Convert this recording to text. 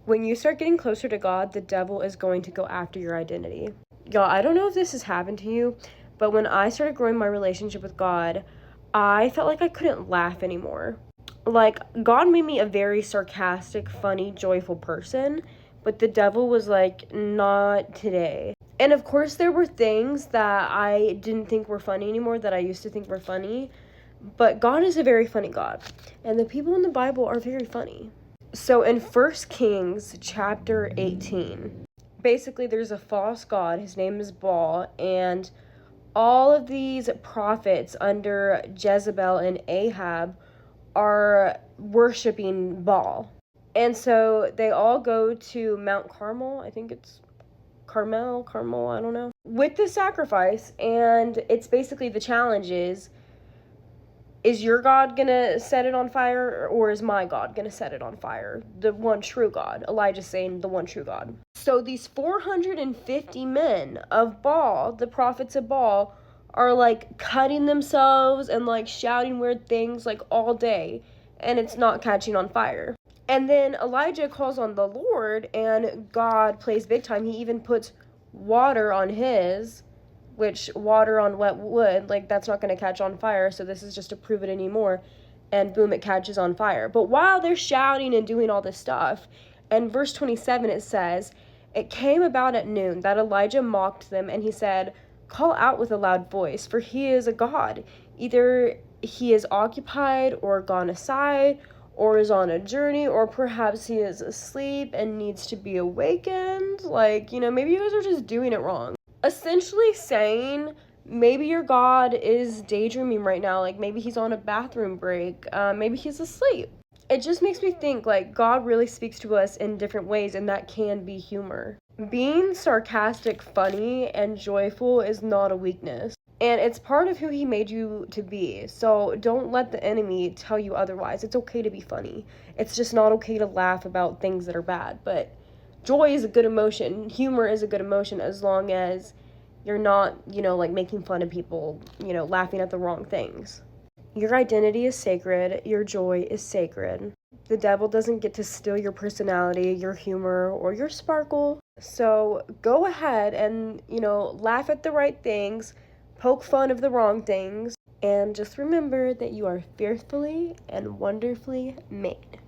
When you start getting closer to God, the devil is going to go after your identity. Y'all, I don't know if this has happened to you, but when I started growing my relationship with God, I felt like I couldn't laugh anymore. Like, God made me a very sarcastic, funny, joyful person, but the devil was like, not today. And of course, there were things that I didn't think were funny anymore that I used to think were funny, but God is a very funny God, and the people in the Bible are very funny. So in 1 Kings chapter 18, basically there's a false god. His name is Baal, and all of these prophets under Jezebel and Ahab are worshiping Baal. And so they all go to Mount Carmel. I think it's Carmel, I don't know. With the sacrifice, and it's basically the challenge is your God gonna set it on fire, or is my God gonna set it on fire? The one true God. Elijah's saying the one true God. So these 450 men of Baal, the prophets of Baal, are like cutting themselves and like shouting weird things like all day, and it's not catching on fire. And then Elijah calls on the Lord, and God plays big time. He even puts water on his, which water on wet wood, like that's not going to catch on fire, so this is just to prove it anymore, and boom, it catches on fire. But while they're shouting and doing all this stuff, in verse 27 it says, it came about at noon that Elijah mocked them, and he said, call out with a loud voice, for he is a god. Either he is occupied or gone aside, or is on a journey, or perhaps he is asleep and needs to be awakened. Like, maybe you guys are just doing it wrong. Essentially saying maybe your God is daydreaming right now, like maybe he's on a bathroom break, maybe he's asleep. It just makes me think like God really speaks to us in different ways, and that can be humor. Being sarcastic, funny, and joyful is not a weakness, and it's part of who he made you to be. So don't let the enemy tell you otherwise. It's okay to be funny. It's just not okay to laugh about things that are bad. But joy is a good emotion. Humor is a good emotion as long as you're not, like making fun of people, laughing at the wrong things. Your identity is sacred. Your joy is sacred. The devil doesn't get to steal your personality, your humor, or your sparkle. So go ahead and, laugh at the right things, poke fun of the wrong things, and just remember that you are fearfully and wonderfully made.